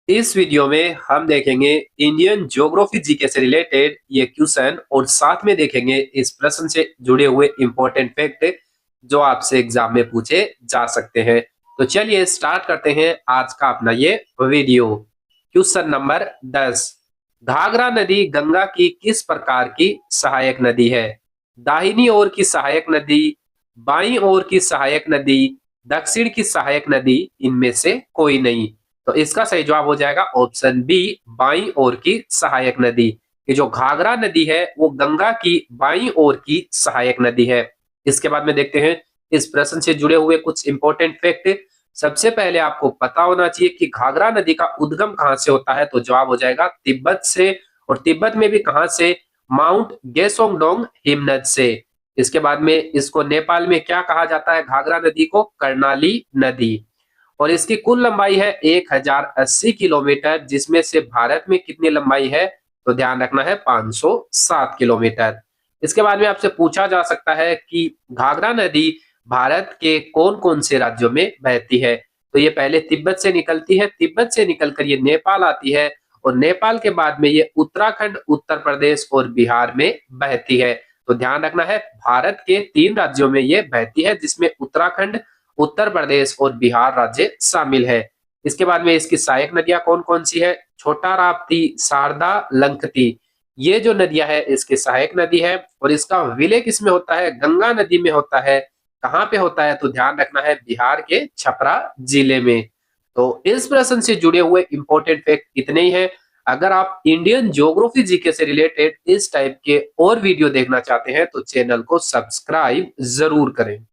इस वीडियो में हम देखेंगे इंडियन ज्योग्राफी जीके से रिलेटेड ये क्वेश्चन और साथ में देखेंगे इस प्रश्न से जुड़े हुए इंपॉर्टेंट फैक्ट जो आपसे एग्जाम में पूछे जा सकते हैं। तो चलिए स्टार्ट करते हैं आज का अपना ये वीडियो। Question number 10। घाघरा नदी गंगा की किस प्रकार की सहायक नदी है? दाहिनी ओर की सहायक नदी, बाईं ओर की सहायक नदी, दक्षिण की सहायक नदी, इनमें से कोई नहीं। तो इसका सही जवाब हो जाएगा ऑप्शन बी, बाईं ओर की सहायक नदी। ये जो घाघरा नदी है वो गंगा की बाईं ओर की सहायक नदी है। इसके बाद में देखते हैं इस प्रश्न से जुड़े हुए कुछ इंपॉर्टेंट फैक्ट। सबसे पहले आपको पता होना चाहिए कि घाघरा नदी का उद्गम कहां से होता है, तो जवाब हो जाएगा तिब्बत से। और तिब्बत में भी कहां से? माउंट गेसोंगडोंग हिमनद से। इसके बाद में इसको नेपाल में क्या कहा जाता है? घाघरा नदी को कर्णाली नदी। और इसकी कुल लंबाई है 1080 किलोमीटर, जिसमें से भारत में कितनी लंबाई है? तो ध्यान रखना है 507 किलोमीटर। इसके बाद में आपसे पूछा जा सकता है कि घाघरा नदी भारत के कौन कौन से राज्यों में बहती है? तो ये पहले तिब्बत से निकलती है, तिब्बत से निकलकर ये नेपाल आती है और नेपाल के बाद में ये उत्तराखंड, उत्तर प्रदेश और बिहार में बहती है। तो ध्यान रखना है भारत के 3 राज्यों में ये बहती है, जिसमें उत्तराखंड, उत्तर प्रदेश और बिहार राज्य शामिल है। इसके बाद में इसकी सहायक नदियां कौन कौन सी है? छोटा राप्ती, शारदा, लंकती। ये जो नदियां है इसकी सहायक नदी है। और इसका विलय किसमें होता है? गंगा नदी में होता है। कहाँ पे होता है? तो ध्यान रखना है बिहार के छपरा जिले में। तो इस प्रश्न से जुड़े हुए इंपॉर्टेंट फैक्ट इतने ही है। अगर आप इंडियन ज्योग्राफी जीके से रिलेटेड इस टाइप के और वीडियो देखना चाहते हैं तो चैनल को सब्सक्राइब जरूर करें।